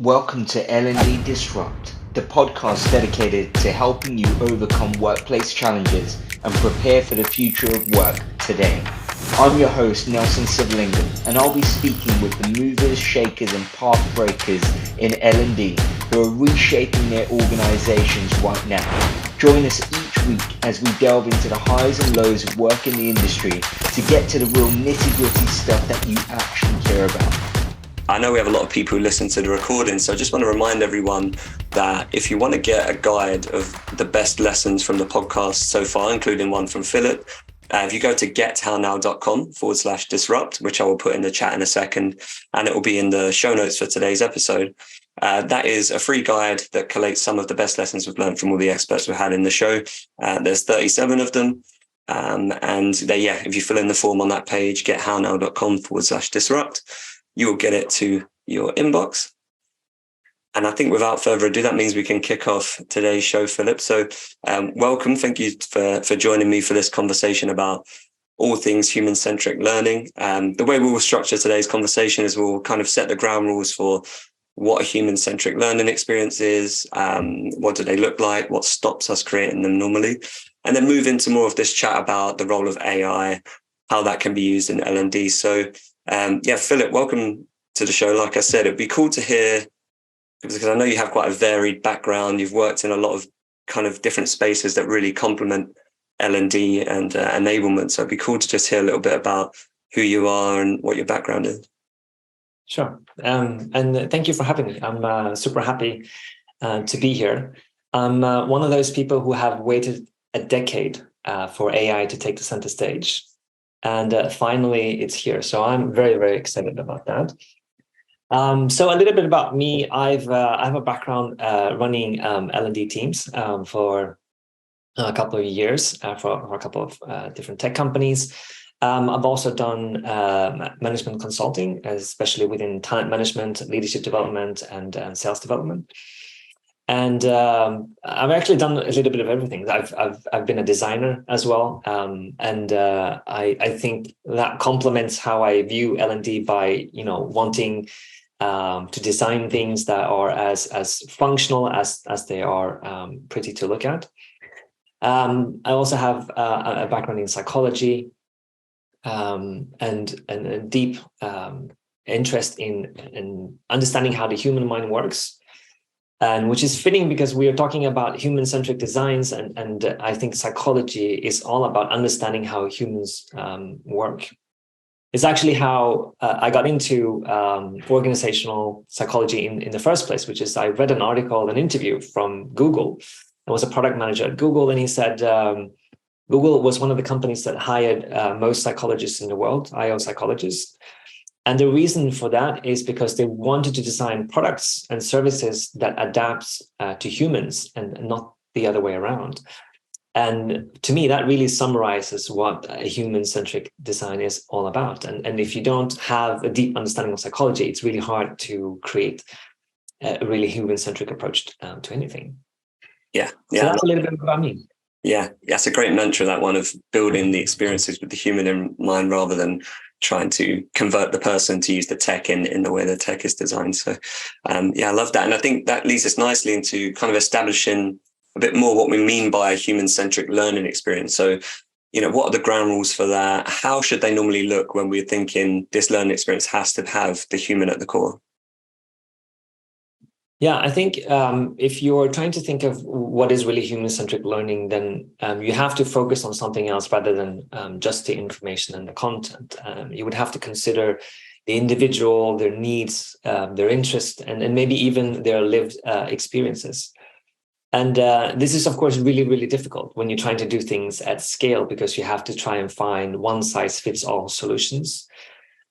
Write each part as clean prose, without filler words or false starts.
Welcome to L&D Disrupt, the podcast dedicated to helping you overcome workplace challenges and prepare for the future of work today. I'm your host, Nelson Sivalingam, and I'll be speaking with the movers, shakers, and path breakers in L&D who are reshaping their organizations right now. Join us each week as we delve into the highs and lows of work in the industry to get to the real nitty-gritty stuff that you actually care about. I know we have a lot of people who listen to the recording, so I just want to remind everyone that if you want to get a guide of the best lessons from the podcast so far, including one from Filip, if you go to gethownow.com/disrupt, which I will put in the chat in a second, and it will be in the show notes for today's episode. That is a free guide that collates some of the best lessons we've learned from all the experts we've had in the show. There's 37 of them. If you fill in the form on that page, gethownow.com/disrupt, you will get it to your inbox. And I think without further ado, that means we can kick off today's show, Filip. So welcome. Thank you for joining me for this conversation about all things human-centric learning. The way we will structure today's conversation is we'll kind of set the ground rules for what a human-centric learning experience is, what do they look like, what stops us creating them normally, and then move into more of this chat about the role of AI, how that can be used in L&D. So Filip, welcome to the show. Like I said, it'd be cool to hear, because I know you have quite a varied background. You've worked in a lot of kind of different spaces that really complement L&D and enablement. So it'd be cool to just hear a little bit about who you are and what your background is. Sure. And thank you for having me. I'm super happy to be here. I'm one of those people who have waited a decade for AI to take the center stage. And finally, it's here. So I'm very, very excited about that. So a little bit about me. I have a background running L&D teams for a couple of years for a couple of different tech companies. I've also done management consulting, especially within talent management, leadership development, and sales development. And I've actually done a little bit of everything. I've been a designer as well, and I think that complements how I view L&D by wanting to design things that are as functional as they are pretty to look at. I also have a background in psychology and a deep interest in understanding how the human mind works. And which is fitting because we are talking about human-centric designs, and I think psychology is all about understanding how humans work. It's actually how I got into organizational psychology in the first place, which is I read an article, an interview from Google. I was a product manager at Google, and he said Google was one of the companies that hired most psychologists in the world, IO psychologists. And the reason for that is because they wanted to design products and services that adapts to humans and not the other way around. And to me, that really summarizes what a human-centric design is all about. And if you don't have a deep understanding of psychology, it's really hard to create a really human-centric approach to anything. Yeah. So that's a little bit about me. Yeah, it's a great mantra, that one of building the experiences with the human in mind rather than trying to convert the person to use the tech in the way the tech is designed. So, I love that. And I think that leads us nicely into kind of establishing a bit more what we mean by a human-centric learning experience. So, what are the ground rules for that? How should they normally look when we're thinking this learning experience has to have the human at the core? Yeah, I think if you're trying to think of what is really human-centric learning, then you have to focus on something else rather than just the information and the content. You would have to consider the individual, their needs, their interests, and maybe even their lived experiences. And this is, of course, really, really difficult when you're trying to do things at scale because you have to try and find one-size-fits-all solutions.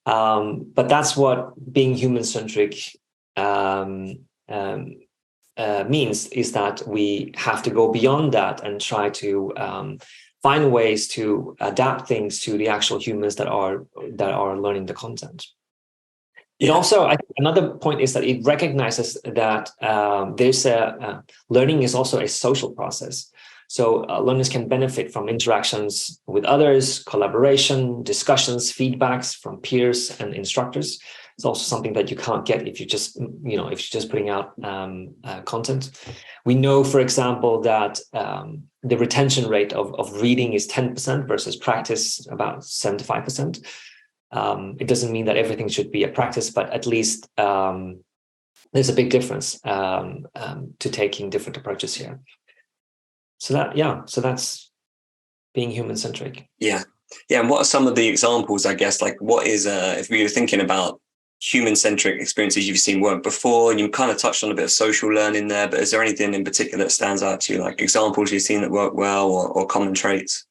But that's what being human-centric means, is that we have to go beyond that and try to find ways to adapt things to the actual humans that are learning the content. It also, I think another point is that it recognizes that learning is also a social process. So learners can benefit from interactions with others, collaboration, discussions, feedbacks from peers and instructors. It's also something that you can't get if you're just putting out content. We know, for example, that the retention rate of reading is 10% versus practice about 75%. It doesn't mean that everything should be a practice, but at least there's a big difference to taking different approaches here. So that's being human-centric. Yeah. And what are some of the examples, I guess, like what is, if we were thinking about human-centric experiences you've seen work before, and you kind of touched on a bit of social learning there, but is there anything in particular that stands out to you, like examples you've seen that work well or common traits?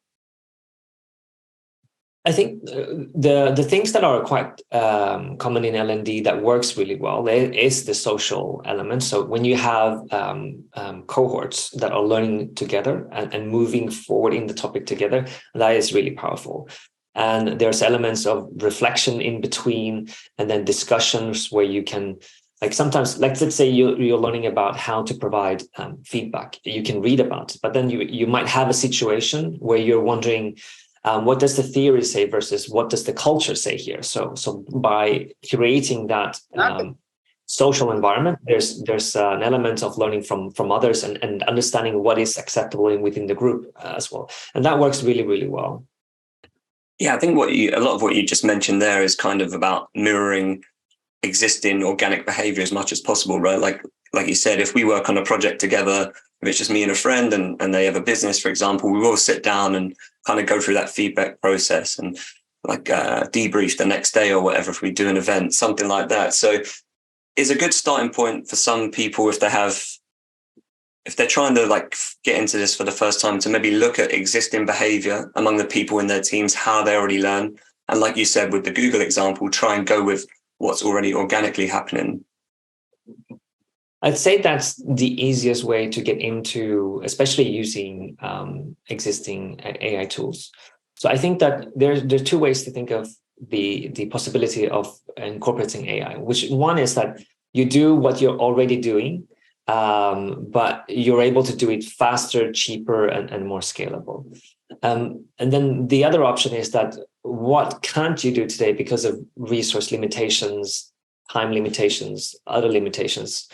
I think the things that are quite common in L&D that works really well is the social element. So when you have cohorts that are learning together and moving forward in the topic together, that is really powerful. And there's elements of reflection in between, and then discussions where you can, like sometimes, like let's say you're learning about how to provide feedback. You can read about it, but then you might have a situation where you're wondering, what does the theory say versus what does the culture say here? So by creating that social environment, there's an element of learning from others and understanding what is acceptable within the group as well. And that works really, really well. Yeah, I think a lot of what you just mentioned there is kind of about mirroring existing organic behavior as much as possible, right? Like you said, if we work on a project together, if it's just me and a friend and they have a business, for example, we will sit down and kind of go through that feedback process and like debrief the next day or whatever, if we do an event, something like that. So it's a good starting point for some people if they're trying to like get into this for the first time, to maybe look at existing behavior among the people in their teams, how they already learn. And like you said, with the Google example, try and go with what's already organically happening. I'd say that's the easiest way to get into, especially using existing AI tools. So I think that there's two ways to think of the possibility of incorporating AI, which one is that you do what you're already doing, but you're able to do it faster, cheaper, and more scalable. And then the other option is that what can't you do today because of resource limitations, time limitations, other limitations,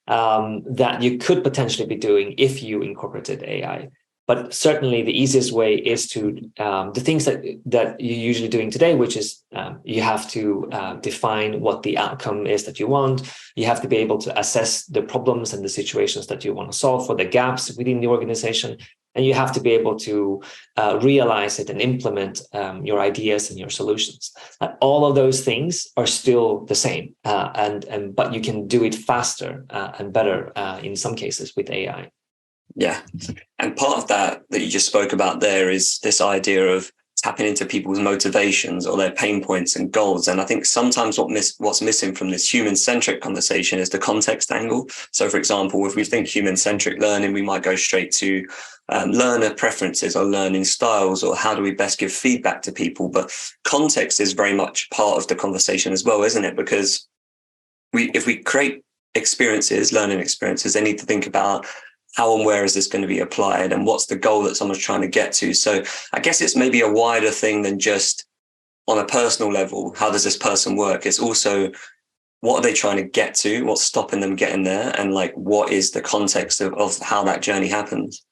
that you could potentially be doing if you incorporated AI. But certainly the easiest way is to the things that you're usually doing today, which is you have to define what the outcome is that you want. You have to be able to assess the problems and the situations that you want to solve for the gaps within the organization. And you have to be able to realize it and implement your ideas and your solutions. All of those things are still the same, but you can do it faster and better in some cases with AI. Yeah. And part of that you just spoke about there is this idea of tapping into people's motivations or their pain points and goals. And I think sometimes what's missing from this human-centric conversation is the context angle. So, for example, if we think human-centric learning, we might go straight to learner preferences or learning styles, or how do we best give feedback to people? But context is very much part of the conversation as well, isn't it? Because if we create experiences, learning experiences, they need to think about how and where is this going to be applied and what's the goal that someone's trying to get to. So I guess it's maybe a wider thing than just on a personal level, how does this person work? It's also, what are they trying to get to? What's stopping them getting there? And like, what is the context of how that journey happens?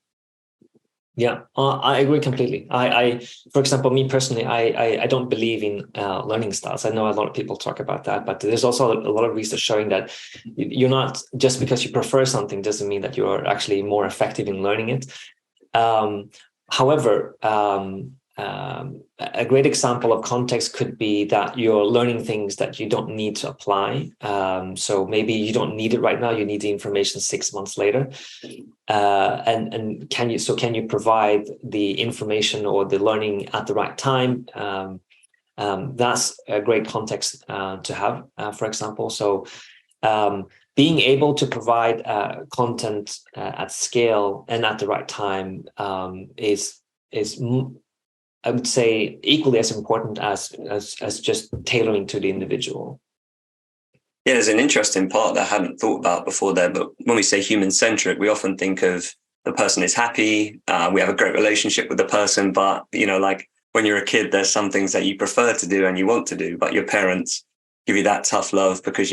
Yeah, I agree completely. For example, me personally, I don't believe in learning styles. I know a lot of people talk about that, but there's also a lot of research showing that you're not, just because you prefer something doesn't mean that you're actually more effective in learning it. However, a great example of context could be that you're learning things that you don't need to apply. So maybe you don't need it right now. You need the information 6 months later. And can you provide the information or the learning at the right time? That's a great context to have, for example. So being able to provide content at scale and at the right time is I would say equally as important as just tailoring to the individual. Yeah, there's an interesting part that I hadn't thought about before there, but when we say human-centric, we often think of the person is happy, we have a great relationship with the person, but, like when you're a kid, there's some things that you prefer to do and you want to do, but your parents give you that tough love because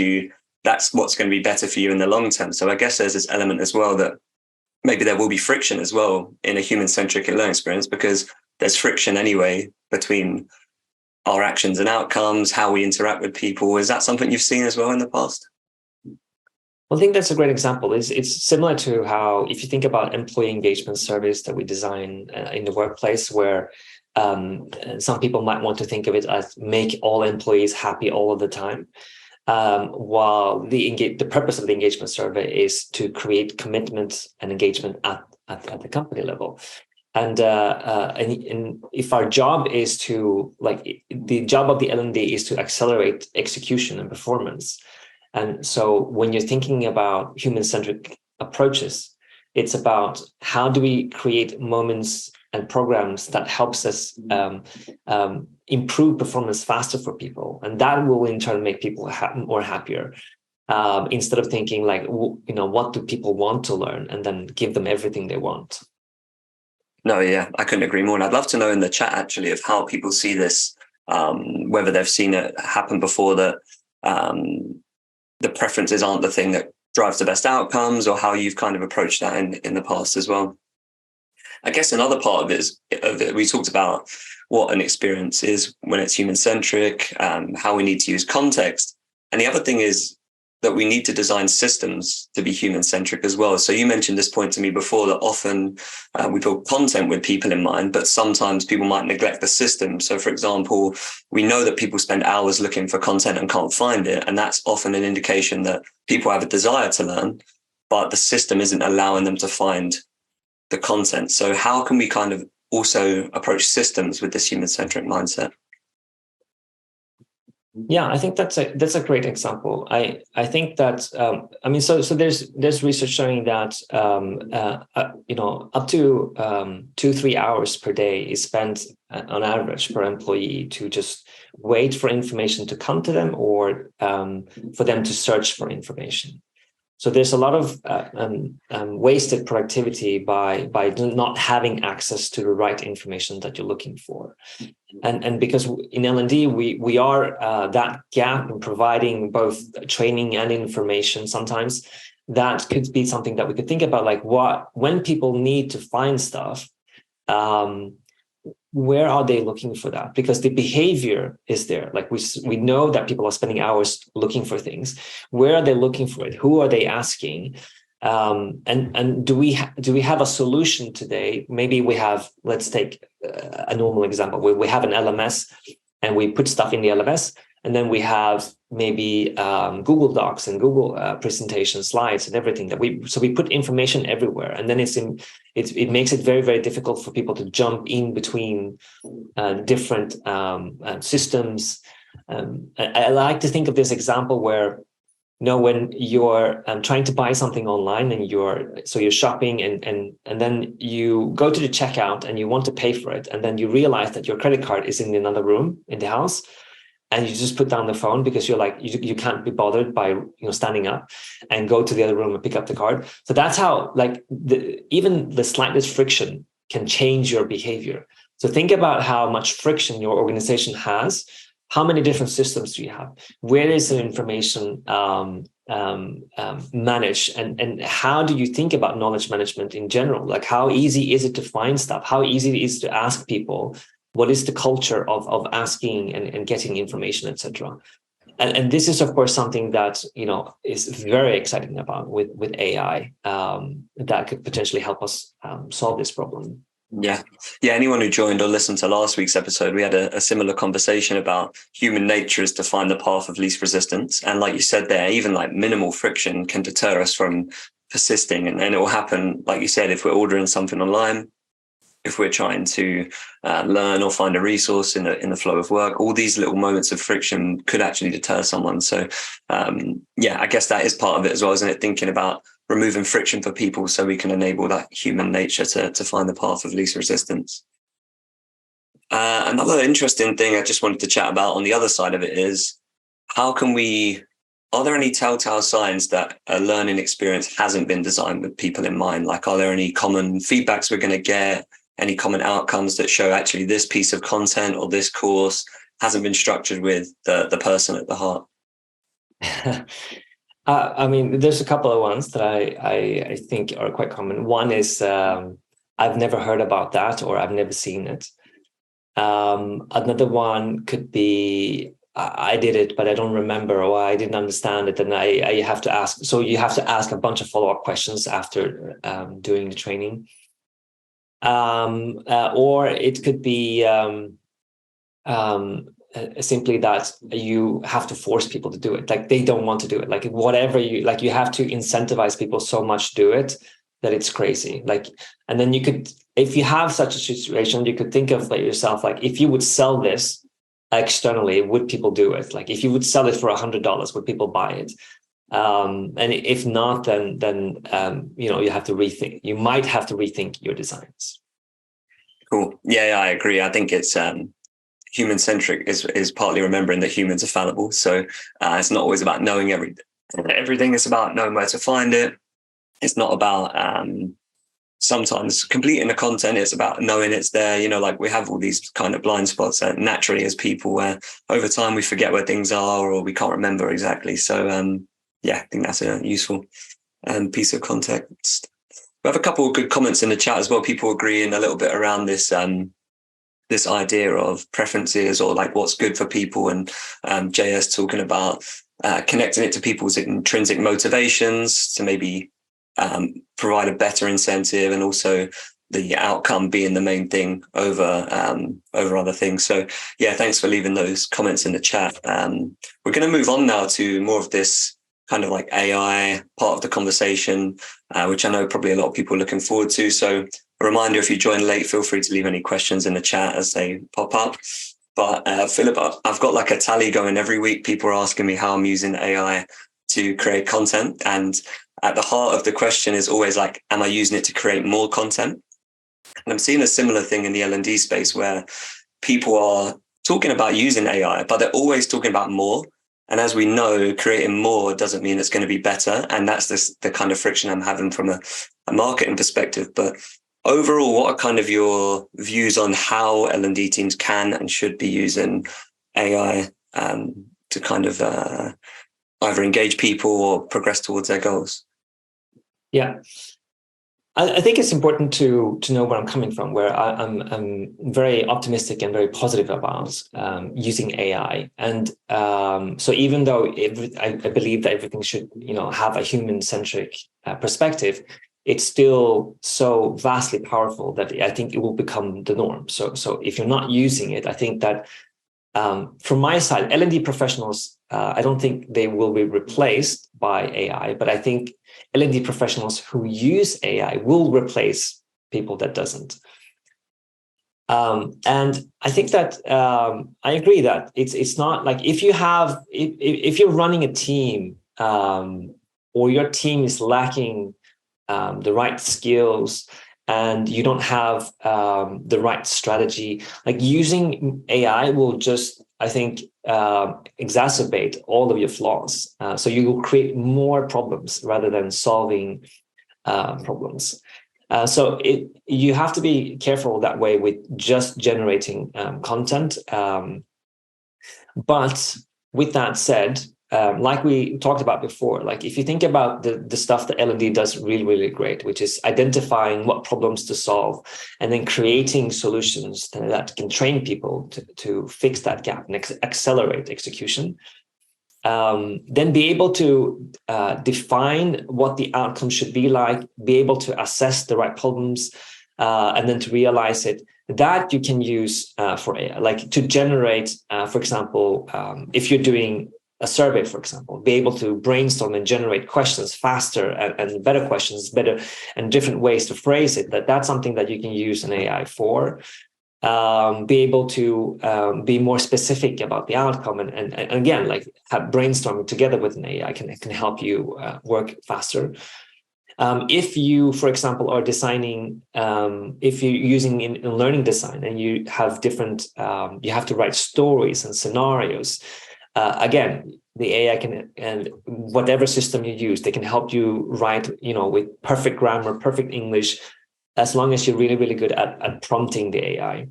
that's what's going to be better for you in the long term. So I guess there's this element as well that maybe there will be friction as well in a human-centric learning experience, because there's friction anyway between our actions and outcomes, how we interact with people. Is that something you've seen as well in the past? Well, I think that's a great example. It's similar to how, if you think about employee engagement surveys that we design in the workplace, where some people might want to think of it as make all employees happy all of the time, while the purpose of the engagement survey is to create commitment and engagement at the company level. And if our job is to, the job of the L&D is to accelerate execution and performance. And so when you're thinking about human-centric approaches, it's about how do we create moments and programs that helps us improve performance faster for people. And that will in turn make people more happier. Instead of thinking what do people want to learn and then give them everything they want. No, yeah, I couldn't agree more. And I'd love to know in the chat actually of how people see this, whether they've seen it happen before, that the preferences aren't the thing that drives the best outcomes, or how you've kind of approached that in the past as well. I guess another part of it, we talked about what an experience is when it's human-centric, how we need to use context. And the other thing is that we need to design systems to be human-centric as well. So you mentioned this point to me before, that often we build content with people in mind, but sometimes people might neglect the system. So for example, we know that people spend hours looking for content and can't find it. And that's often an indication that people have a desire to learn, but the system isn't allowing them to find the content. So how can we kind of also approach systems with this human-centric mindset? Yeah, I think that's a great example. I think that so there's research showing that up to 2-3 hours per day is spent on average per employee to just wait for information to come to them, or for them to search for information. So there's a lot of wasted productivity by not having access to the right information that you're looking for. And because in L&D, we are that gap in providing both training and information, sometimes that could be something that we could think about, when people need to find stuff, where are they looking for that? Because the behavior is there. We know that people are spending hours looking for things. Where are they looking for it? Who are they asking? And do we have a solution today? Maybe we have, let's take a normal example, where we have an LMS and we put stuff in the LMS, and then we have maybe Google Docs and Google presentation slides and everything so we put information everywhere, and then it makes it very, very difficult for people to jump in between different systems. I like to think of this example where, when you're trying to buy something online and you're shopping and then you go to the checkout and you want to pay for it, and then you realize that your credit card is in another room in the house, and you just put down the phone because you're you can't be bothered by standing up and go to the other room and pick up the card. So that's how even the slightest friction can change your behavior. So think about how much friction your organization has. How many different systems do you have? Where is the information managed? And how do you think about knowledge management in general? How easy is it to find stuff? How easy it is to ask people? What is the culture of asking and getting information, etc.? And this is, of course, something that is very exciting about with AI that could potentially help us solve this problem. Yeah. Anyone who joined or listened to last week's episode, we had a similar conversation about human nature is to find the path of least resistance. And like you said there, even minimal friction can deter us from persisting. And it will happen, like you said, if we're ordering something online, if we're trying to learn or find a resource in the flow of work, all these little moments of friction could actually deter someone. So I guess that is part of it as well, isn't it? Thinking about removing friction for people so we can enable that human nature to find the path of least resistance. Another interesting thing I just wanted to chat about on the other side of it is, are there any telltale signs that a learning experience hasn't been designed with people in mind? Are there any common feedbacks we're going to get? Any common outcomes that show actually this piece of content or this course hasn't been structured with the person at the heart? I mean, there's a couple of ones that I think are quite common. One is I've never heard about that, or I've never seen it. Another one could be I did it, but I don't remember, or I didn't understand it, and I have to ask. So you have to ask a bunch of follow-up questions after doing the training. Or it could be simply that you have to force people to do it. Like they don't want to do it. Like whatever you have to incentivize people so much to do it that it's crazy. Like, and then you could, if you have such a situation, you could think of like yourself, like if you would sell this externally, would people do it? Like if you would sell it for $100, would people buy it? And if not, then you have to rethink. You might have to rethink your designs. Cool. Yeah, I agree. I think it's human-centric is partly remembering that humans are fallible. So it's not always about knowing everything. It's about knowing where to find it. It's not about sometimes completing the content. It's about knowing it's there. Like we have all these kind of blind spots naturally as people, where over time we forget where things are or we can't remember exactly. So I think that's a useful piece of context. We have a couple of good comments in the chat as well. People agreeing a little bit around this this idea of preferences, or like what's good for people, and JS talking about connecting it to people's intrinsic motivations to maybe provide a better incentive, and also the outcome being the main thing over other things. So yeah, thanks for leaving those comments in the chat. We're going to move on now to more of this kind of like AI part of the conversation, which I know probably a lot of people are looking forward to. So a reminder, if you join late, feel free to leave any questions in the chat as they pop up. But Filip, I've got like a tally going every week. People are asking me how I'm using AI to create content. And at the heart of the question is always like, am I using it to create more content? And I'm seeing a similar thing in the L&D space, where people are talking about using AI, but they're always talking about more. And as we know, creating more doesn't mean it's going to be better. And that's the kind of friction I'm having from a marketing perspective. But overall, what are kind of your views on how L&D teams can and should be using AI to kind of either engage people or progress towards their goals? Yeah. I think it's important to know where I'm coming from, where I'm very optimistic and very positive about using AI. And so even though I believe that everything should, have a human-centric perspective, it's still so vastly powerful that I think it will become the norm. So if you're not using it, I think that from my side, L&D professionals, I don't think they will be replaced by AI, but I think L&D professionals who use AI will replace people that doesn't. And I think that I agree that it's not like if you're running a team or your team is lacking the right skills and you don't have the right strategy, like using AI will just, I think, exacerbate all of your flaws. So you will create more problems rather than solving problems. So you have to be careful that way with just generating content. But with that said, like we talked about before, like if you think about the stuff that L&D does really, really great, which is identifying what problems to solve and then creating solutions that can train people to fix that gap and accelerate execution, then be able to define what the outcome should be like, be able to assess the right problems, and then to realize it, that you can use for AI, like to generate, for example, if you're doing a survey, for example, be able to brainstorm and generate questions faster and better questions, better and different ways to phrase it. That's something that you can use an AI for. Be able to be more specific about the outcome, and again, like have brainstorming together with an AI can help you work faster. If you, for example, are designing, if you're using in learning design and you have different, you have to write stories and scenarios. Again, the AI can, and whatever system you use, they can help you write, with perfect grammar, perfect English, as long as you're really, really good at prompting the AI.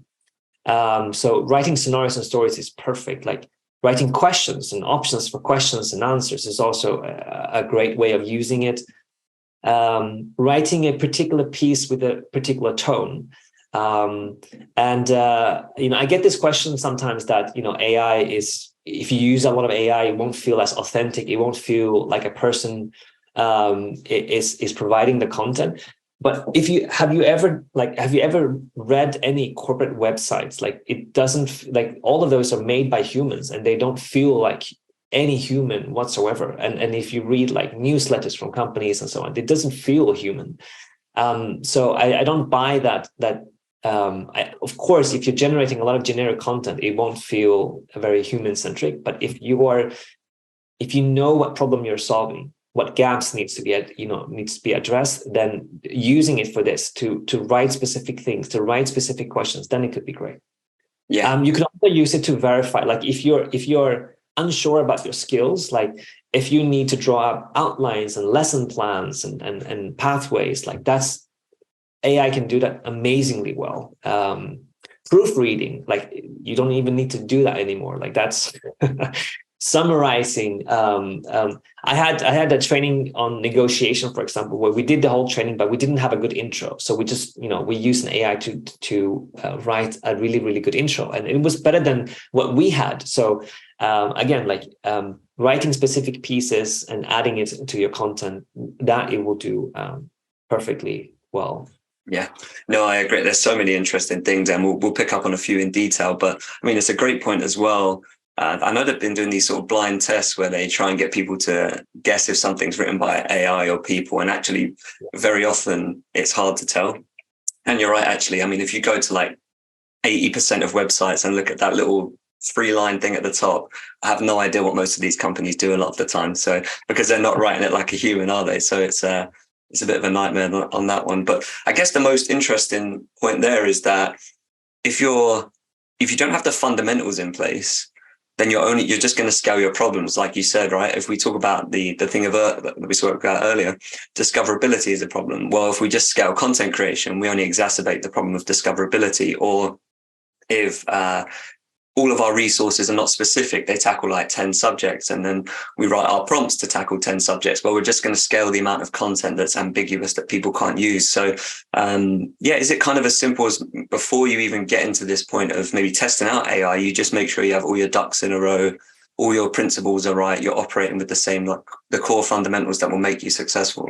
So writing scenarios and stories is perfect. Like writing questions and options for questions and answers is also a great way of using it. Writing a particular piece with a particular tone. I get this question sometimes that, AI is, if you use a lot of AI, it won't feel as authentic. It won't feel like a person is providing the content. But have you ever read any corporate websites? Like, it doesn't, like, all of those are made by humans and they don't feel like any human whatsoever. And if you read like newsletters from companies and so on, it doesn't feel human. So I don't buy that. Of course, if you're generating a lot of generic content, it won't feel very human-centric. But if you know what problem you're solving, what gaps needs to be addressed, then using it for this to write specific things, to write specific questions, then it could be great. Yeah. You can also use it to verify, like if you're unsure about your skills, like if you need to draw up outlines and lesson plans and pathways, like that's, AI can do that amazingly well. Proofreading, like you don't even need to do that anymore. Like that's summarizing. I had a training on negotiation, for example, where we did the whole training, but we didn't have a good intro. So we just, we used an AI to write a really, really good intro, and it was better than what we had. So again, like writing specific pieces and adding it to your content, that it will do perfectly well. Yeah, no, I agree. There's so many interesting things, and we'll pick up on a few in detail. But I mean, it's a great point as well. I know they've been doing these sort of blind tests where they try and get people to guess if something's written by AI or people, and actually, very often it's hard to tell. And you're right, actually. I mean, if you go to like 80% of websites and look at that little 3-line thing at the top, I have no idea what most of these companies do a lot of the time. So because they're not writing it like a human, are they? So it's a bit of a nightmare on that one. But I guess the most interesting point there is that if you don't have the fundamentals in place, then you're just going to scale your problems, like you said, right? If we talk about the thing that we spoke about earlier, discoverability is a problem. Well, if we just scale content creation, we only exacerbate the problem of discoverability. Or if all of our resources are not specific, they tackle like 10 subjects, and then we write our prompts to tackle 10 subjects. Well, we're just going to scale the amount of content that's ambiguous that people can't use. So is it kind of as simple as, before you even get into this point of maybe testing out AI, you just make sure you have all your ducks in a row, all your principles are right, you're operating with the same, like the core fundamentals that will make you successful?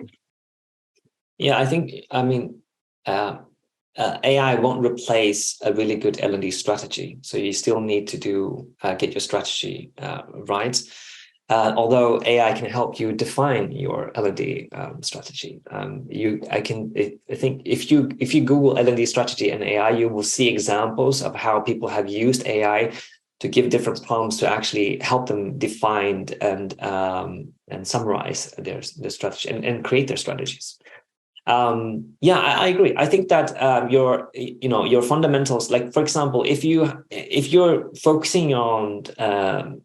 Yeah, AI won't replace a really good L&D strategy. So you still need to get your strategy right. Although AI can help you define your L&D strategy. I think if you Google L&D strategy and AI, you will see examples of how people have used AI to give different prompts to actually help them define and summarize their strategy and create their strategies. I agree. I think that your fundamentals, like for example, if you're focusing on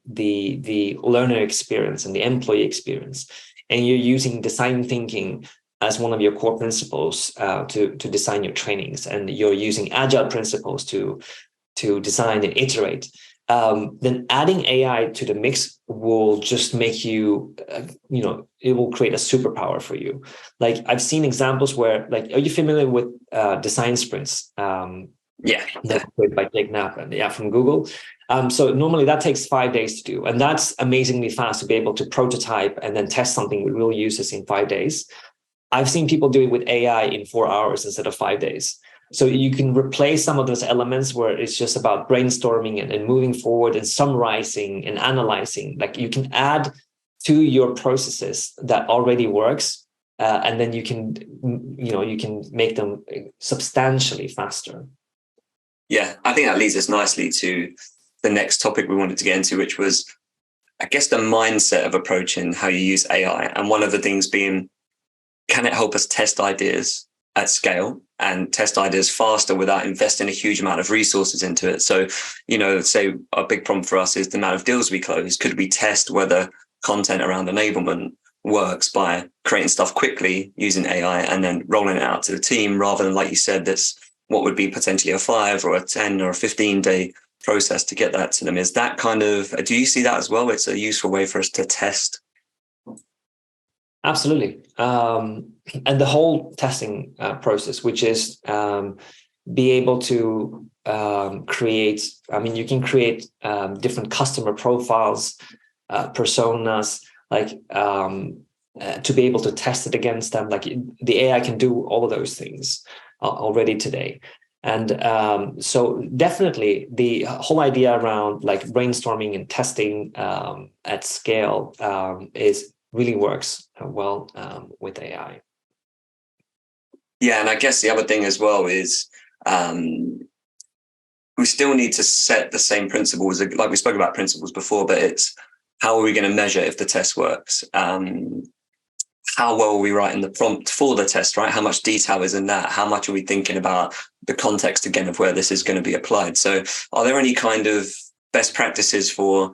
the learner experience and the employee experience, and you're using design thinking as one of your core principles to design your trainings, and you're using agile principles to design and iterate, then adding AI to the mix will just make you, it will create a superpower for you. Like I've seen examples where, like, are you familiar with design sprints? That's created by Jake Knapp, from Google. So normally that takes 5 days to do, and that's amazingly fast to be able to prototype and then test something with real users in 5 days. I've seen people do it with AI in 4 hours instead of 5 days. So you can replace some of those elements where it's just about brainstorming and moving forward and summarizing and analyzing. Like you can add to your processes that already works, and then you can make them substantially faster. Yeah, I think that leads us nicely to the next topic we wanted to get into, which was, I guess, the mindset of approaching how you use AI. And one of the things being, can it help us test ideas at scale and test ideas faster without investing a huge amount of resources into it? So, say a big problem for us is the amount of deals we close. Could we test whether content around enablement works by creating stuff quickly using AI and then rolling it out to the team, rather than, like you said, that's what would be potentially a 5 or a 10 or a 15 day process to get that to them. Is that kind of, do you see that as well? It's a useful way for us to test. Absolutely. And the whole testing process, which is be able to create, you can create different customer profiles, personas, like to be able to test it against them. Like the AI can do all of those things already today. And so definitely the whole idea around like brainstorming and testing at scale really works well with AI. Yeah, and I guess the other thing as well is we still need to set the same principles. Like we spoke about principles before, but it's how are we going to measure if the test works? How well are we writing the prompt for the test, right? How much detail is in that? How much are we thinking about the context, again, of where this is going to be applied? So are there any kind of best practices for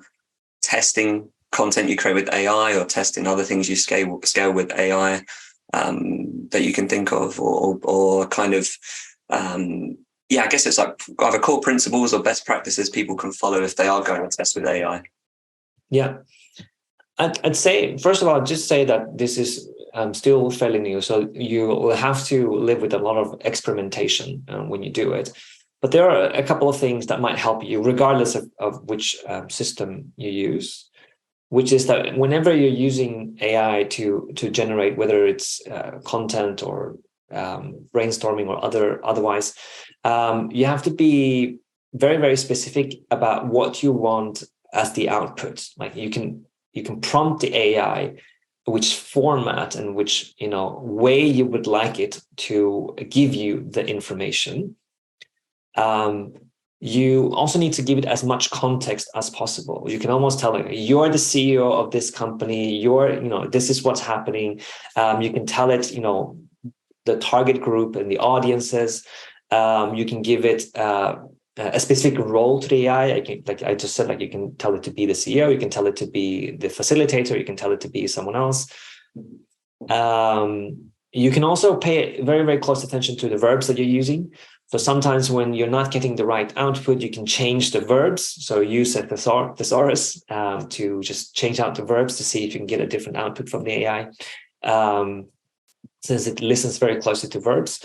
testing content you create with AI or testing other things you scale with AI that you can think of, or kind of, I guess it's like either core principles or best practices people can follow if they are going to test with AI? Yeah. I'd say, first of all, just say that this is still fairly new. So you will have to live with a lot of experimentation when you do it. But there are a couple of things that might help you, regardless of which system you use, which is that whenever you're using AI to generate, whether it's content or brainstorming or otherwise, you have to be very, very specific about what you want as the output. Like you can prompt the AI which format and which way you would like it to give you the information. You also need to give it as much context as possible. You can almost tell it, you're the CEO of this company, this is what's happening. You can tell it, the target group and the audiences. You can give it a specific role to the AI. I just said, you can tell it to be the CEO, you can tell it to be the facilitator, you can tell it to be someone else. You can also pay very, very close attention to the verbs that you're using. So sometimes when you're not getting the right output, you can change the verbs. So use a thesaurus to just change out the verbs to see if you can get a different output from the AI, since it listens very closely to verbs.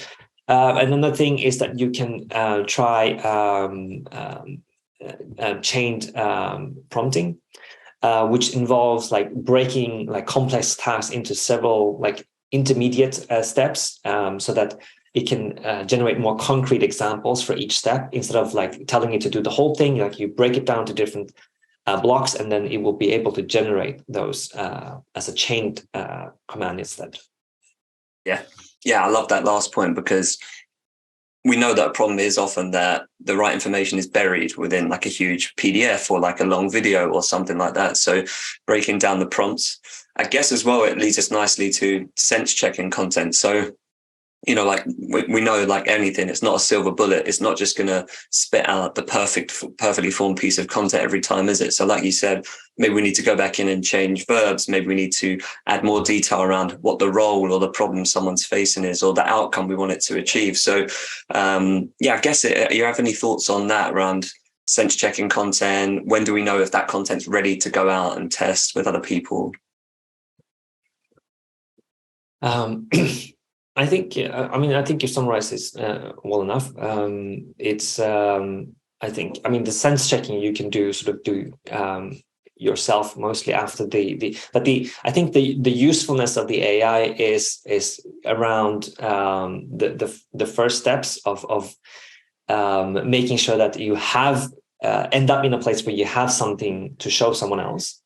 Another thing is that you can try chained prompting, which involves breaking complex tasks into several intermediate steps, so that it can generate more concrete examples for each step instead of telling it to do the whole thing. You break it down to different blocks, and then it will be able to generate those as a chained command instead. Yeah, I love that last point, because we know that a problem is often that the right information is buried within a huge PDF or a long video or something like that. So breaking down the prompts, I guess as well, it leads us nicely to sense checking content. So, we know anything, it's not a silver bullet. It's not just going to spit out the perfectly formed piece of content every time, is it? So like you said, maybe we need to go back in and change verbs. Maybe we need to add more detail around what the role or the problem someone's facing is, or the outcome we want it to achieve. So I guess you have any thoughts on that around sense checking content? When do we know if that content's ready to go out and test with other people? I think you summarized this well enough. The sense checking you can do yourself mostly after I think the usefulness of the AI is around the first steps of making sure that you have end up in a place where you have something to show someone else,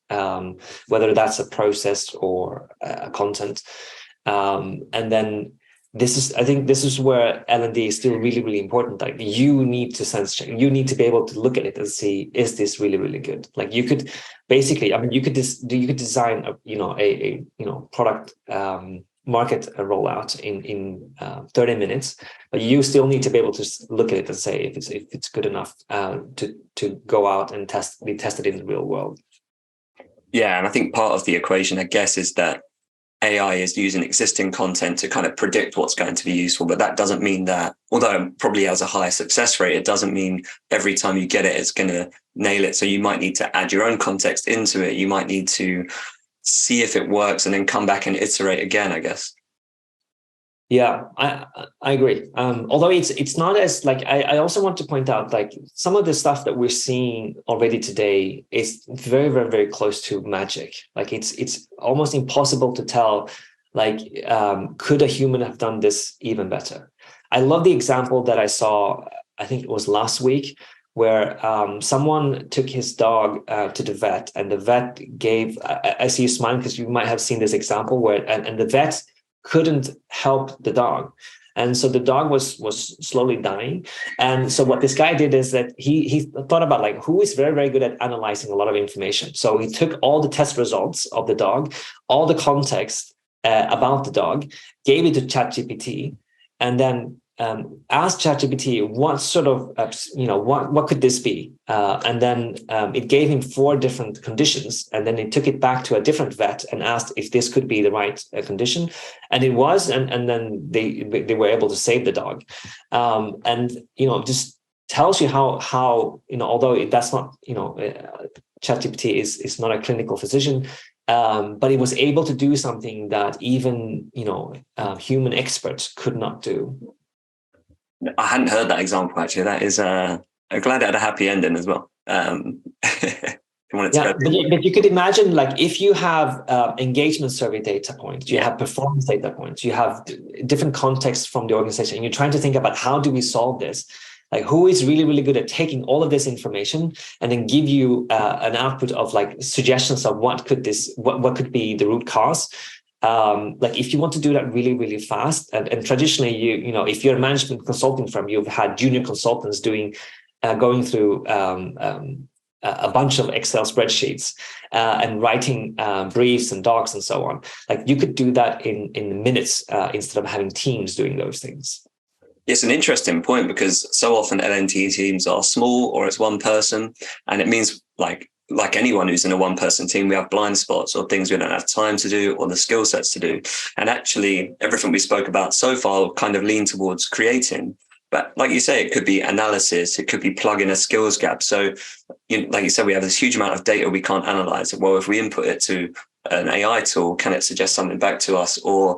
whether that's a process or a content. And then I think this is where L&D is still really, really important. You need to sense check. You need to be able to look at it and see, is this really, really good? You could basically, you could design a product market rollout in 30 minutes, but you still need to be able to look at it and say if it's good enough to go out and be tested in the real world. Yeah, and I think part of the equation, I guess, is that AI is using existing content to kind of predict what's going to be useful. But that doesn't mean that, although it probably has a high success rate, it doesn't mean every time you get it, it's going to nail it. So you might need to add your own context into it. You might need to see if it works and then come back and iterate again, I guess. Yeah, I agree. Although it's not as like I also want to point out, like, some of the stuff that we're seeing already today is very, very, very close to magic. Like it's almost impossible to tell, like, could a human have done this even better? I love the example that I saw, I think it was last week, where someone took his dog to the vet, and the vet gave, I see you smiling because you might have seen this example where, and the vet couldn't help the dog. And so the dog was slowly dying. And so what this guy did is that he thought about, like, who is very, very good at analyzing a lot of information. So he took all the test results of the dog, all the context about the dog, gave it to ChatGPT, and then asked ChatGPT what sort of, what could this be? And then it gave him 4 different conditions, and then it took it back to a different vet and asked if this could be the right condition, and it was, and then they were able to save the dog, and just tells you how although that's not ChatGPT is not a clinical physician. But it was able to do something that even human experts could not do. I hadn't heard that example, actually. That is, I'm glad it had a happy ending as well. But you could imagine, like, if you have engagement survey data points, you have performance data points, you have different contexts from the organization, and you're trying to think about how do we solve this? Like, who is really, really good at taking all of this information and then give you an output of, like, suggestions of what could be the root cause? Like, if you want to do that really, really fast, and traditionally, if you're a management consulting firm, you've had junior consultants going through a bunch of Excel spreadsheets and writing briefs and docs and so on. Like, you could do that in minutes instead of having teams doing those things. It's an interesting point, because so often L&D teams are small, or it's one person, and it means, like anyone who's in a one-person team, we have blind spots or things we don't have time to do or the skill sets to do. And actually, everything we spoke about so far kind of lean towards creating. But like you say, it could be analysis, it could be plugging a skills gap. So, like you said, we have this huge amount of data we can't analyze. Well, if we input it to an AI tool, can it suggest something back to us? Or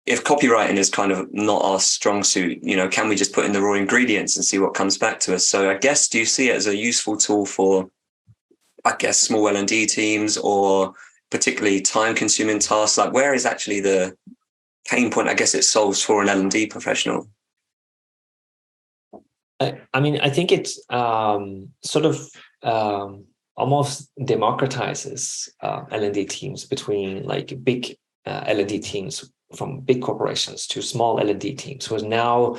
if copywriting is kind of not our strong suit, can we just put in the raw ingredients and see what comes back to us? So I guess, do you see it as a useful tool for, I guess, small L&D teams, or particularly time-consuming tasks? Like, where is actually the pain point, I guess, it solves for an L&D professional? I mean, I think it sort of almost democratizes L&D teams between, like, big L&D teams from big corporations to small L&D teams, who now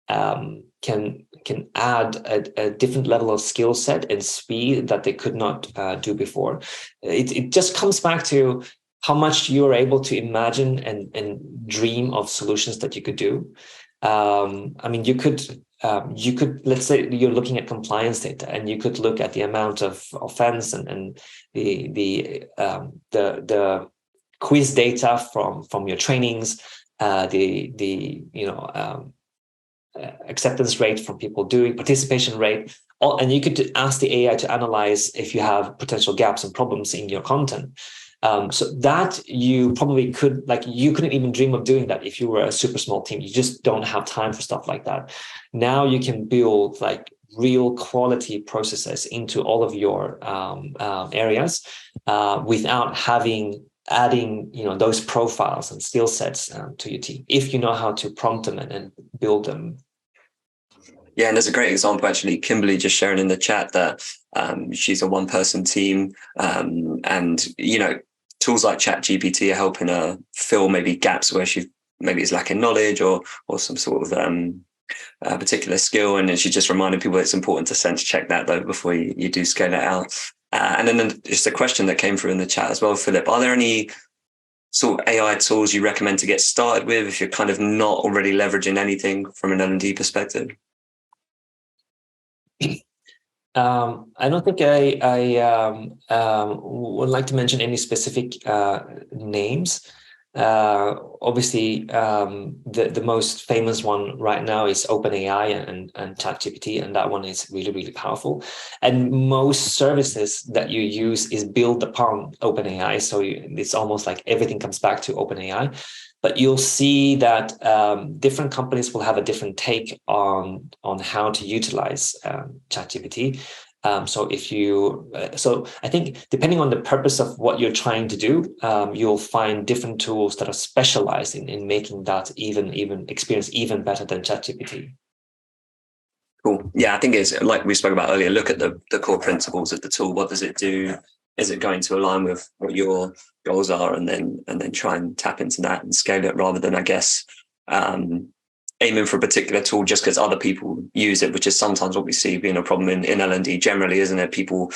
can add a different level of skill set and speed that they could not do before. It just comes back to how much you're able to imagine and dream of solutions that you could do. I mean, you could, let's say you're looking at compliance data, and you could look at the amount of offense and the quiz data from your trainings, acceptance rate from people doing, participation rate, and you could ask the AI to analyze if you have potential gaps and problems in your content. So that you probably could, like, you couldn't even dream of doing that if you were a super small team. You just don't have time for stuff like that. Now you can build, like, real quality processes into all of your areas without adding those profiles and skill sets to your team, if you know how to prompt them and build them. Yeah, and there's a great example, actually. Kimberly just sharing in the chat that she's a one-person team, and tools like ChatGPT are helping her fill maybe gaps where she maybe is lacking knowledge or some sort of particular skill. And then she just reminded people it's important to sense check that, though, before you do scale it out. And then just a question that came through in the chat as well, Filip. Are there any sort of AI tools you recommend to get started with if you're kind of not already leveraging anything from an L&D perspective? I don't think I would like to mention any specific names. Obviously, the most famous one right now is OpenAI and ChatGPT, and that one is really, really powerful. And most services that you use is built upon OpenAI, so it's almost like everything comes back to OpenAI. But you'll see that different companies will have a different take on how to utilize ChatGPT. So I think depending on the purpose of what you're trying to do, you'll find different tools that are specialized in making that even experience even better than ChatGPT. Cool. Yeah, I think it's like we spoke about earlier. Look at the core principles of the tool. What does it do? Is it going to align with what your goals are, and then try and tap into that and scale it, rather than, I guess, aiming for a particular tool just because other people use it, which is sometimes what we see being a problem in L&D generally, isn't it? People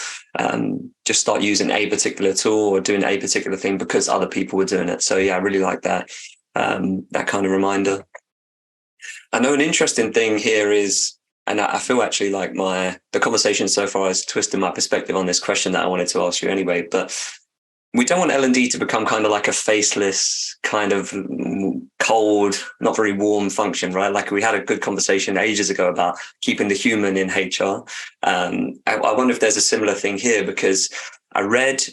just start using a particular tool or doing a particular thing because other people were doing it. So yeah, I really like that kind of reminder. I know an interesting thing here is, and I feel actually like the conversation so far has twisted my perspective on this question that I wanted to ask you anyway, but we don't want L&D to become kind of like a faceless, kind of cold, not very warm function, right? Like we had a good conversation ages ago about keeping the human in HR. I wonder if there's a similar thing here, because I read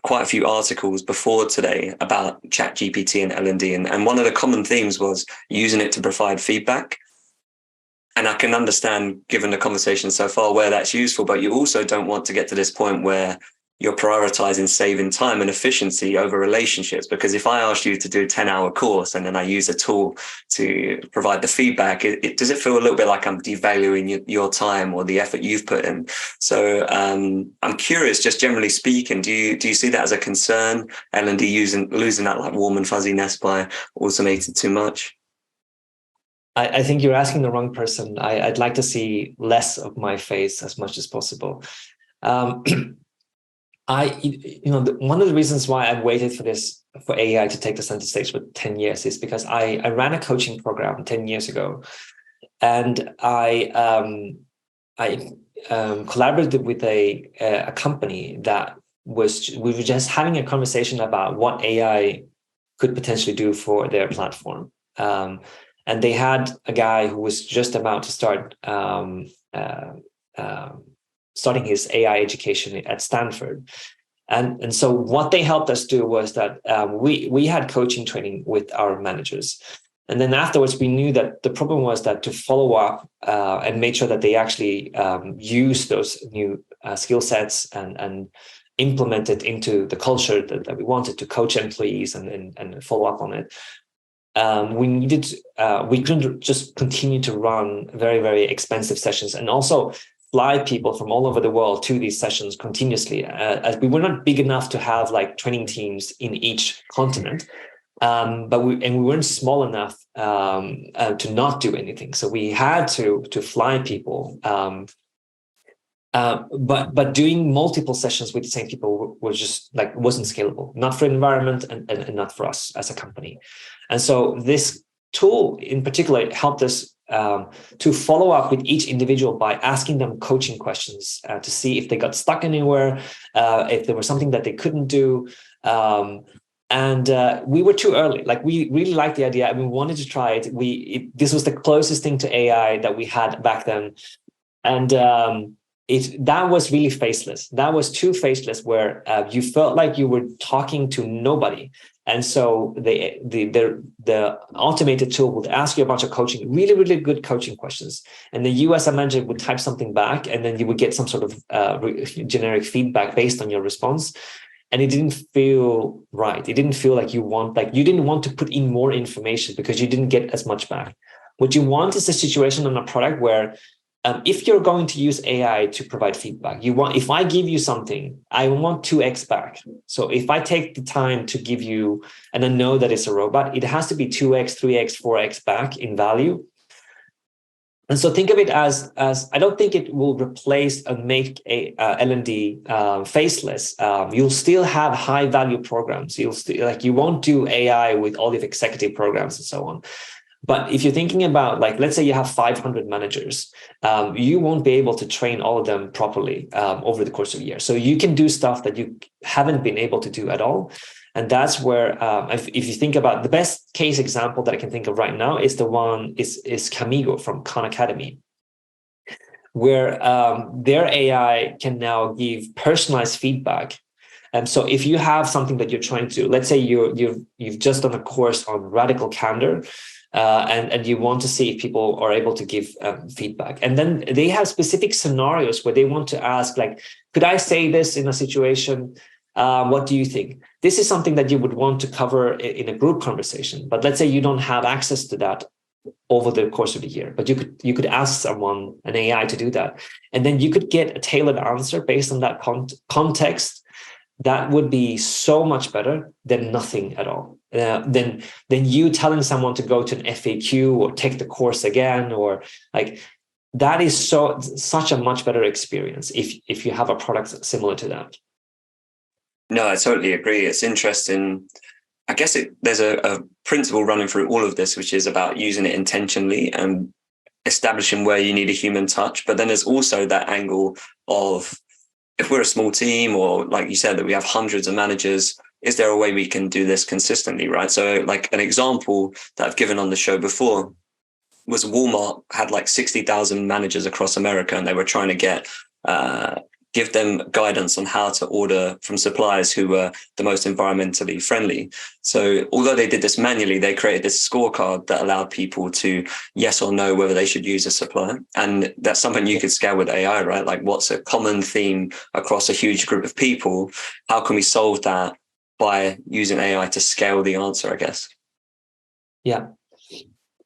quite a few articles before today about ChatGPT and L&D, and one of the common themes was using it to provide feedback. And I can understand, given the conversation so far, where that's useful, but you also don't want to get to this point where you're prioritizing saving time and efficiency over relationships. Because if I ask you to do a 10-hour course and then I use a tool to provide the feedback, does it feel a little bit like I'm devaluing your time or the effort you've put in? So I'm curious, just generally speaking, do you see that as a concern, L&D losing that like warm and fuzziness by automating too much? I think you're asking the wrong person. I'd like to see less of my face as much as possible. One of the reasons why I've waited for AI to take the center stage for 10 years is because I ran a coaching program 10 years ago, and I collaborated with a company that we were just having a conversation about what AI could potentially do for their platform. And they had a guy who was just about to start starting his AI education at Stanford. And so what they helped us do was that we had coaching training with our managers. And then afterwards, we knew that the problem was that to follow up and make sure that they actually use those new skill sets and implement it into the culture that we wanted to coach employees and follow up on it. We couldn't just continue to run very, very expensive sessions and also fly people from all over the world to these sessions continuously, as we were not big enough to have like training teams in each continent. But we weren't small enough to not do anything. So we had to fly people. But doing multiple sessions with the same people was just like wasn't scalable, not for the environment and not for us as a company. And so this tool in particular helped us to follow up with each individual by asking them coaching questions to see if they got stuck anywhere, if there was something that they couldn't do. And we were too early. Like we really liked the idea and we wanted to try it. This was the closest thing to AI that we had back then. And that was really faceless. That was too faceless, where you felt like you were talking to nobody. And so the automated tool would ask you a bunch of really, really good coaching questions. And then you as a manager would type something back, and then you would get some sort of generic feedback based on your response. And it didn't feel right. It didn't feel like you didn't want to put in more information because you didn't get as much back. What you want is a situation on a product where if you're going to use AI to provide feedback, if I give you something, I want 2x back. So if I take the time to give you, and I know that it's a robot, it has to be 2x, 3x, 4x back in value. And so think of it as I don't think it will replace and make L&D faceless. You'll still have high value programs. You won't do AI with all the executive programs and so on. But if you're thinking about, like, let's say you have 500 managers, you won't be able to train all of them properly over the course of a year. So you can do stuff that you haven't been able to do at all. And that's where, if you think about the best case example that I can think of right now is Camigo from Khan Academy, where their AI can now give personalized feedback. And so if you have something that you're trying to, let's say you've just done a course on radical candor, and you want to see if people are able to give feedback. And then they have specific scenarios where they want to ask, like, could I say this in a situation? What do you think? This is something that you would want to cover in a group conversation. But let's say you don't have access to that over the course of the year, but you could ask someone, an AI, to do that. And then you could get a tailored answer based on that context. That would be so much better than nothing at all. Than you telling someone to go to an FAQ or take the course again, or like that is such a much better experience if you have a product similar to that. No, I totally agree. It's interesting. I guess there's a principle running through all of this, which is about using it intentionally and establishing where you need a human touch. But then there's also that angle of, if we're a small team, or like you said, that we have hundreds of managers, is there a way we can do this consistently, right? So like an example that I've given on the show before was Walmart had like 60,000 managers across America, and they were trying to give them guidance on how to order from suppliers who were the most environmentally friendly. So although they did this manually, they created this scorecard that allowed people to yes or no whether they should use a supplier. And that's something you could scale with AI, right? Like, what's a common theme across a huge group of people? How can we solve that by using AI to scale the answer, I guess? Yeah.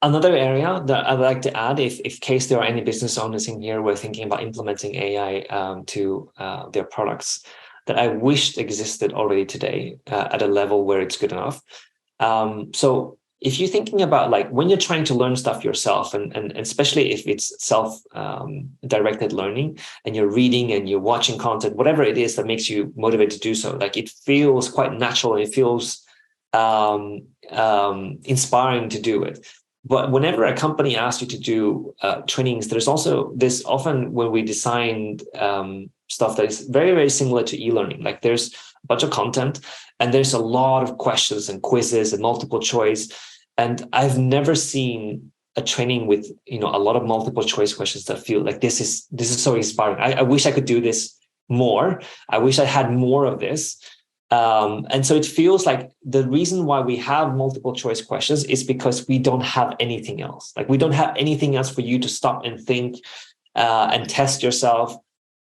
Another area that I'd like to add, if case there are any business owners in here who are thinking about implementing AI to their products, that I wished existed already today at a level where it's good enough. So if you're thinking about, like, when you're trying to learn stuff yourself, and especially if it's self-directed learning, and you're reading and you're watching content, whatever it is that makes you motivated to do so, like, it feels quite natural and it feels inspiring to do it. But whenever a company asks you to do trainings, there's also this, often when we design stuff that is very, very similar to e-learning, like there's a bunch of content and there's a lot of questions and quizzes and multiple choice. And I've never seen a training with, a lot of multiple choice questions that feel like this is so inspiring. I wish I could do this more. I wish I had more of this. And so it feels like the reason why we have multiple choice questions is because we don't have anything else. Like, we don't have anything else for you to stop and think and test yourself.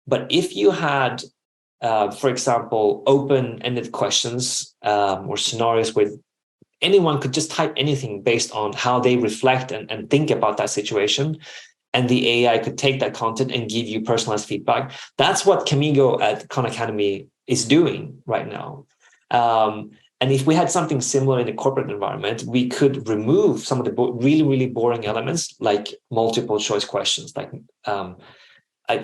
But if you had, for example, open-ended questions or scenarios where anyone could just type anything based on how they reflect and think about that situation, and the AI could take that content and give you personalized feedback, that's what Camigo at Khan Academy is doing right now. And if we had something similar in the corporate environment, we could remove some of the really, really boring elements, like multiple choice questions. Like, I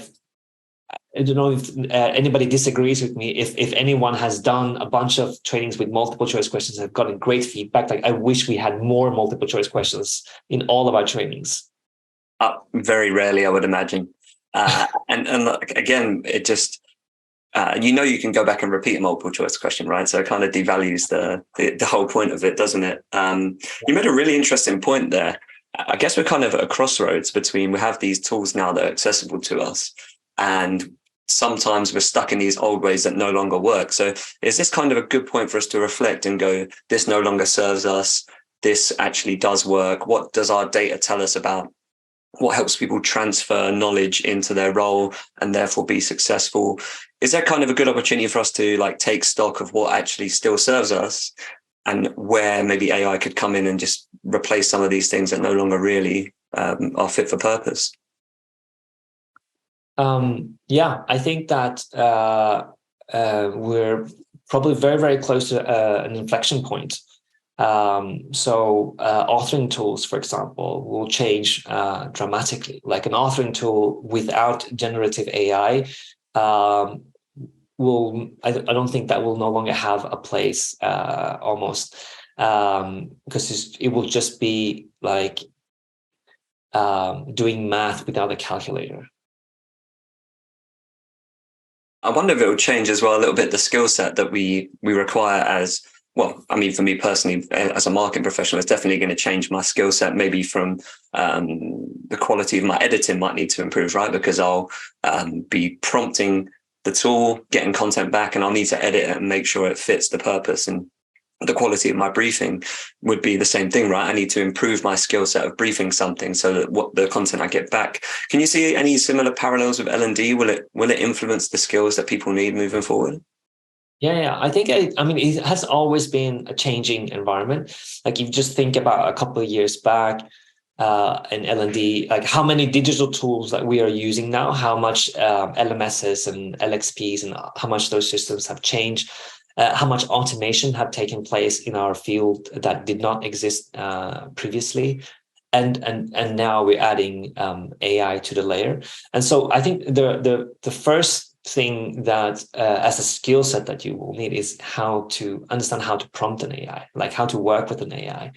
don't know if anybody disagrees with me. If anyone has done a bunch of trainings with multiple choice questions and have gotten great feedback, like, I wish we had more multiple choice questions in all of our trainings. Very rarely, I would imagine. And again, it just, you can go back and repeat a multiple choice question, right? So it kind of devalues the whole point of it, doesn't it? You made a really interesting point there. I guess we're kind of at a crossroads between, we have these tools now that are accessible to us, and sometimes we're stuck in these old ways that no longer work. So is this kind of a good point for us to reflect and go, this no longer serves us, this actually does work? What does our data tell us about what helps people transfer knowledge into their role and therefore be successful? Is that kind of a good opportunity for us to, like, take stock of what actually still serves us, and where maybe AI could come in and just replace some of these things that no longer really are fit for purpose? Yeah, I think that we're probably very, very close to an inflection point. So authoring tools, for example, will change dramatically. Like, an authoring tool without generative AI I don't think that will no longer have a place almost, because it will just be like doing math without a calculator. I wonder if it will change as well a little bit the skill set that we require as well, I mean, for me personally, as a marketing professional, it's definitely going to change my skill set. Maybe from the quality of my editing might need to improve, right? Because I'll be prompting the tool, getting content back, and I'll need to edit it and make sure it fits the purpose. And the quality of my briefing would be the same thing, right? I need to improve my skill set of briefing something so that what the content I get back. Can you see any similar parallels with L&D? Will it influence the skills that people need moving forward? Yeah. I think, I mean, it has always been a changing environment. Like, if you just think about a couple of years back, in L&D, like how many digital tools that we are using now, how much LMSs and LXPs and how much those systems have changed, how much automation have taken place in our field that did not exist previously. And now we're adding AI to the layer. And so I think the first thing that as a skill set that you will need is how to understand how to prompt an AI, like how to work with an AI.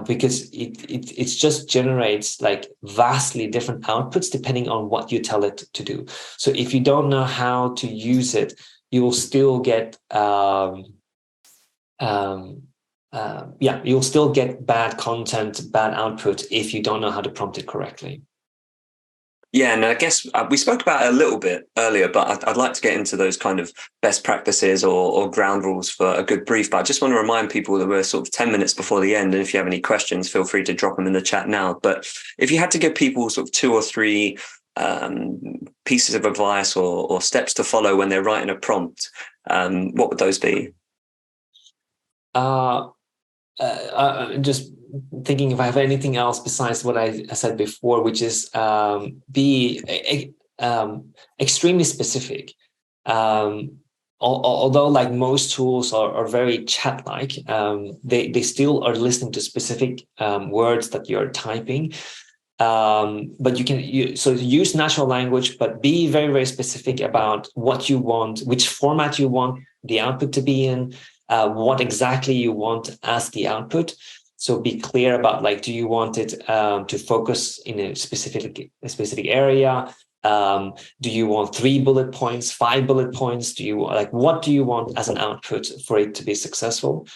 Because it just generates like vastly different outputs depending on what you tell it to do. So if you don't know how to use it, you will still get you'll still get bad content, bad output if you don't know how to prompt it correctly. Yeah, and I guess we spoke about it a little bit earlier, but I'd like to get into those kind of best practices or ground rules for a good brief. But I just want to remind people that we're sort of 10 minutes before the end. And if you have any questions, feel free to drop them in the chat now. But if you had to give people sort of 2 or 3 pieces of advice or steps to follow when they're writing a prompt, what would those be? Just thinking if I have anything else besides what I said before, which is be extremely specific. Although like most tools are very chat-like, they still are listening to specific words that you're typing. But you can use natural language, but be very, very specific about what you want, which format you want the output to be in, what exactly you want as the output. So be clear about, like, do you want it to focus in a specific area? Do you want 3 bullet points, 5 bullet points? What do you want as an output for it to be successful?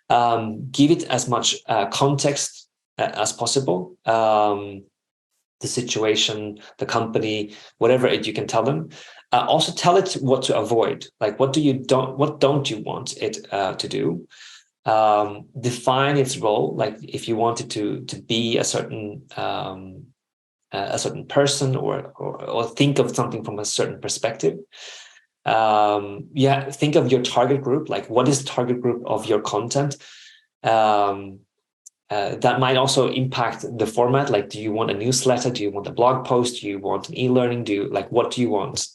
Give it as much context as possible. The situation, the company, whatever you can tell them. Also tell it what to avoid. Like, what don't you want it to do? Define its role. Like, if you want it to be a certain person or think of something from a certain perspective. Think of your target group. Like, what is the target group of your content? That might also impact the format. Like, do you want a newsletter? Do you want a blog post? Do you want an e-learning? What do you want?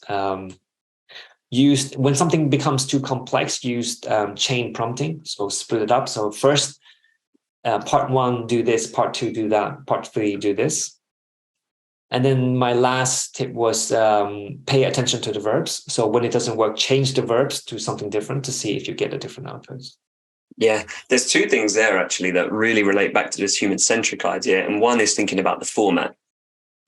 When something becomes too complex, use chain prompting. So split it up. So first, part 1, do this. Part 2, do that. Part 3, do this. And then my last tip was pay attention to the verbs. So when it doesn't work, change the verbs to something different to see if you get a different output. Yeah, there's 2 things there actually that really relate back to this human-centric idea. And one is thinking about the format.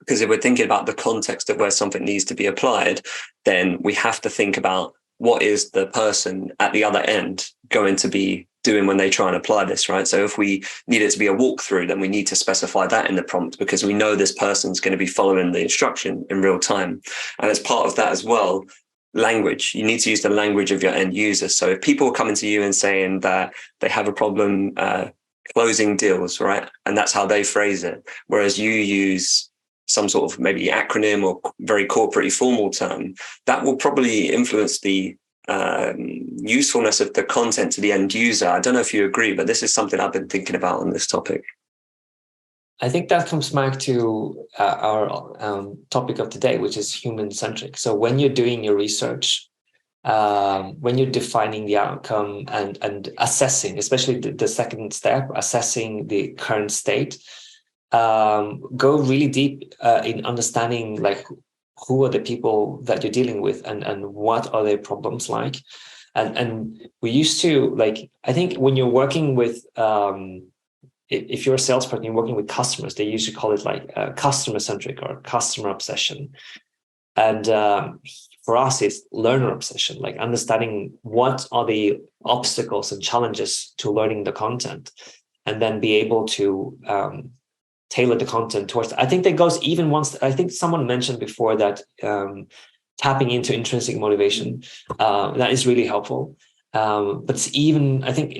Because if we're thinking about the context of where something needs to be applied, then we have to think about what is the person at the other end going to be doing when they try and apply this, right? So if we need it to be a walkthrough, then we need to specify that in the prompt because we know this person's going to be following the instruction in real time. And as part of that as well, language. You need to use the language of your end users. So if people are coming to you and saying that they have a problem closing deals, right? And that's how they phrase it. Whereas you use some sort of maybe acronym or very corporate formal term, that will probably influence the usefulness of the content to the end user. I don't know if you agree, but this is something I've been thinking about on this topic. I think that comes back to our topic of today, which is human-centric. So when you're doing your research, when you're defining the outcome and assessing, especially the second step, assessing the current state, go really deep in understanding, like, who are the people that you're dealing with and what are their problems like. And we used to, like, I think when you're working with, if you're a salesperson, you're working with customers, they usually call it like customer-centric or customer obsession. And for us, it's learner obsession, like understanding what are the obstacles and challenges to learning the content, and then be able to tailor the content towards. I think that goes even once. I think someone mentioned before that tapping into intrinsic motivation, that is really helpful. But it's even, I think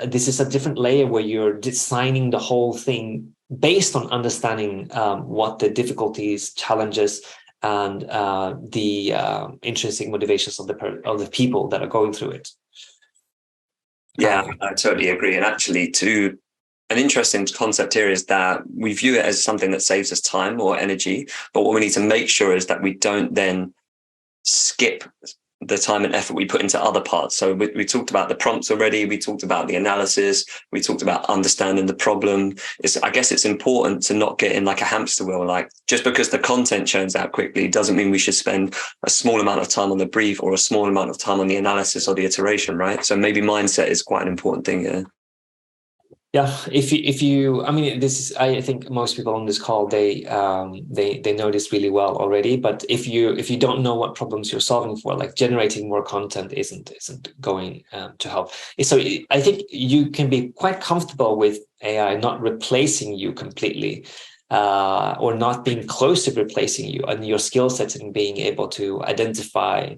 this is a different layer where you're designing the whole thing based on understanding what the difficulties, challenges, and the intrinsic motivations of the people that are going through it. Yeah, I totally agree. And actually, an interesting concept here is that we view it as something that saves us time or energy. But what we need to make sure is that we don't then skip the time and effort we put into other parts. So we talked about the prompts already. We talked about the analysis. We talked about understanding the problem. I guess it's important to not get in like a hamster wheel. Like just because the content churns out quickly doesn't mean we should spend a small amount of time on the brief or a small amount of time on the analysis or the iteration, right? So maybe mindset is quite an important thing here. Yeah, if you, I mean, this is, I think most people on this call, they know this really well already. But if you don't know what problems you're solving for, like generating more content isn't going to help. So I think you can be quite comfortable with AI not replacing you completely, or not being close to replacing you, and your skill sets and being able to identify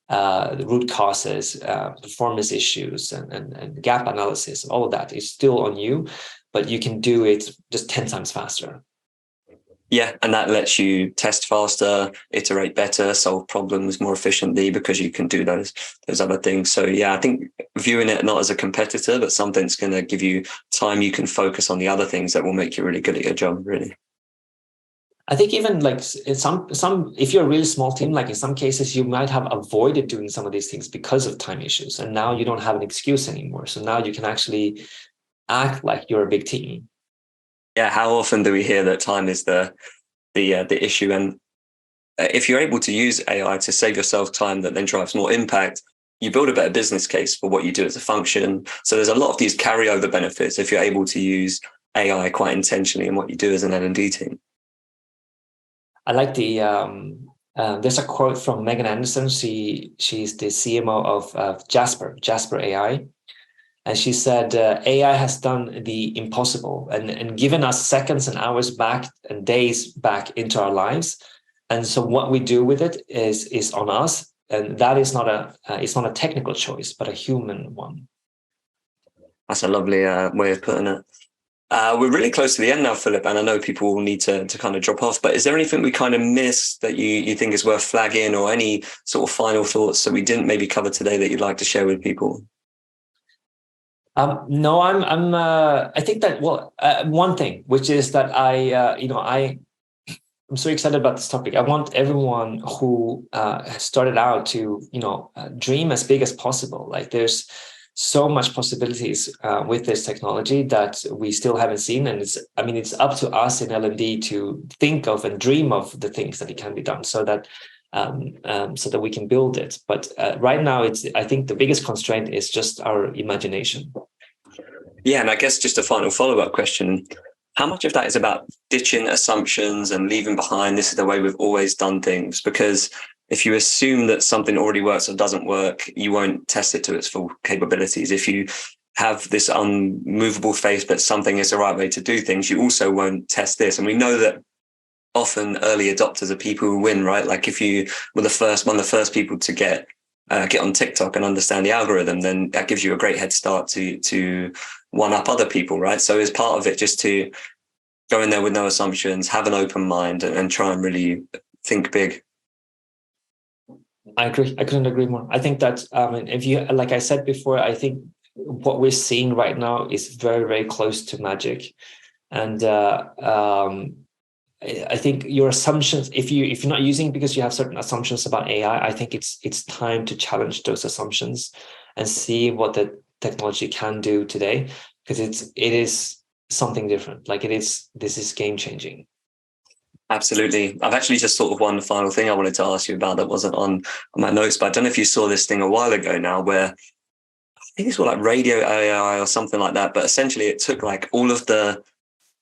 the root causes, performance issues, and gap analysis, all of that is still on you, but you can do it just 10 times faster. Yeah, and that lets you test faster, iterate better, solve problems more efficiently because you can do those other things. So yeah, I think viewing it not as a competitor, but something that's going to give you time you can focus on the other things that will make you really good at your job, really. I think even like in some if you're a really small team, like in some cases you might have avoided doing some of these things because of time issues, and now you don't have an excuse anymore. So now you can actually act like you're a big team. Yeah, how often do we hear that time is the issue? And if you're able to use AI to save yourself time that then drives more impact, you build a better business case for what you do as a function. So there's a lot of these carryover benefits if you're able to use AI quite intentionally in what you do as an L&D team. I like there's a quote from Megan Anderson. She's the CMO of Jasper AI. And she said, AI has done the impossible and given us seconds and hours back and days back into our lives. And so what we do with it is on us. And that is it's not a technical choice, but a human one. That's a lovely way of putting it. We're really close to the end now, Filip, and I know people will need to kind of drop off, but is there anything we kind of missed that you think is worth flagging, or any sort of final thoughts that we didn't maybe cover today that you'd like to share with people? No, I think that, one thing, which is that I'm so excited about this topic. I want everyone who started out to, dream as big as possible. Like there's so much possibilities with this technology that we still haven't seen. And it's up to us in L&D to think of and dream of the things that it can be done so that we can build it. But right now, I think the biggest constraint is just our imagination. Yeah, and I guess just a final follow-up question. How much of that is about ditching assumptions and leaving behind, this is the way we've always done things? Because if you assume that something already works or doesn't work, you won't test it to its full capabilities. If you have this unmovable faith that something is the right way to do things, you also won't test this. And we know that often early adopters are people who win, right? Like if you were one of the first people to get on TikTok and understand the algorithm, then that gives you a great head start to one up other people, right? So as part of it, just to go in there with no assumptions, have an open mind, and try and really think big. I agree. I couldn't agree more. I think that if you, like I said before, I think what we're seeing right now is very, very close to magic, and I think your assumptions, if you're not using it because you have certain assumptions about AI, I think it's time to challenge those assumptions and see what the technology can do today, because it is something different. Like this is game changing. Absolutely. I've actually just thought of one final thing I wanted to ask you about that wasn't on my notes, but I don't know if you saw this thing a while ago now where I think it's called like radio AI or something like that. But essentially it took like all of the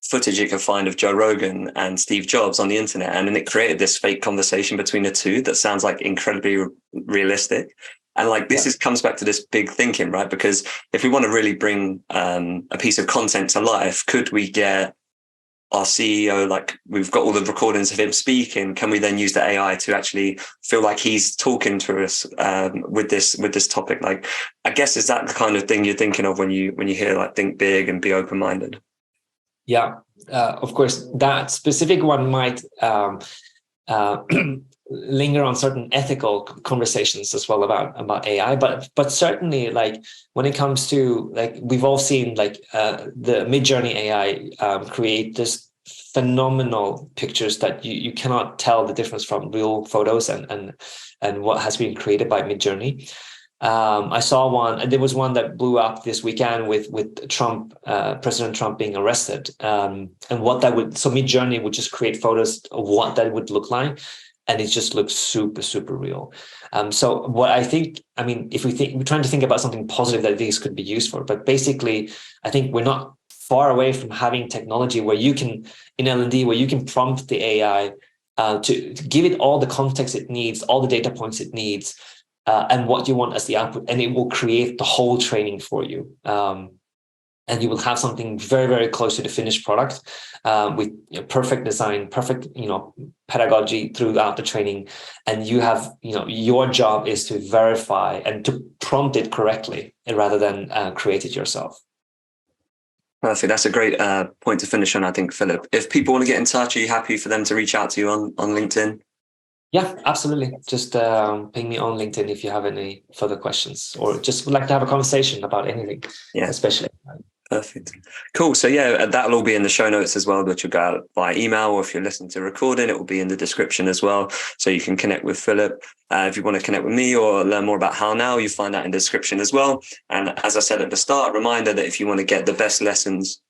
footage you could find of Joe Rogan and Steve Jobs on the internet. And then it created this fake conversation between the two that sounds like incredibly realistic. And like this comes back to this big thinking, right? Because if we want to really bring a piece of content to life, could we get our CEO, like we've got all the recordings of him speaking, can we then use the AI to actually feel like he's talking to us with this topic? Like, I guess, is that the kind of thing you're thinking of when you hear like think big and be open-minded? Yeah, of course, that specific one might linger on certain ethical conversations as well about AI, but certainly, like when it comes to, like, we've all seen like the Midjourney AI create this phenomenal pictures that you cannot tell the difference from real photos and what has been created by Midjourney. I saw one, and there was one that blew up this weekend with Trump, President Trump being arrested, and what that would, so Midjourney would just create photos of what that would look like, and it just looks super, super real. So what I think, I mean, if we're trying to think about something positive that these could be used for, but basically, I think we're not far away from having technology where you can, in L&D, where you can prompt the AI to give it all the context it needs, all the data points it needs, and what you want as the output, and it will create the whole training for you. And you will have something very, very close to the finished product with perfect design, perfect, pedagogy throughout the training. And you have, your job is to verify and to prompt it correctly rather than create it yourself. Perfect. That's a great point to finish on, I think, Filip. If people want to get in touch, are you happy for them to reach out to you on LinkedIn? Yeah, absolutely. Just ping me on LinkedIn if you have any further questions, or just would like to have a conversation about anything, especially. Perfect. Cool. So yeah, that'll all be in the show notes as well, which will go out by email, or if you're listening to a recording, it will be in the description as well. So you can connect with Filip. If you want to connect with me or learn more about How Now, you find that in the description as well. And as I said at the start, a reminder that if you want to get the best lessons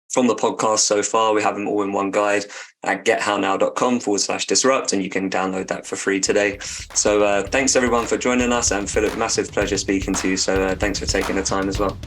from the podcast so far, we have them all in one guide at getHowNow.com/disrupt, and you can download that for free today. So thanks everyone for joining us, and Filip, massive pleasure speaking to you. So thanks for taking the time as well.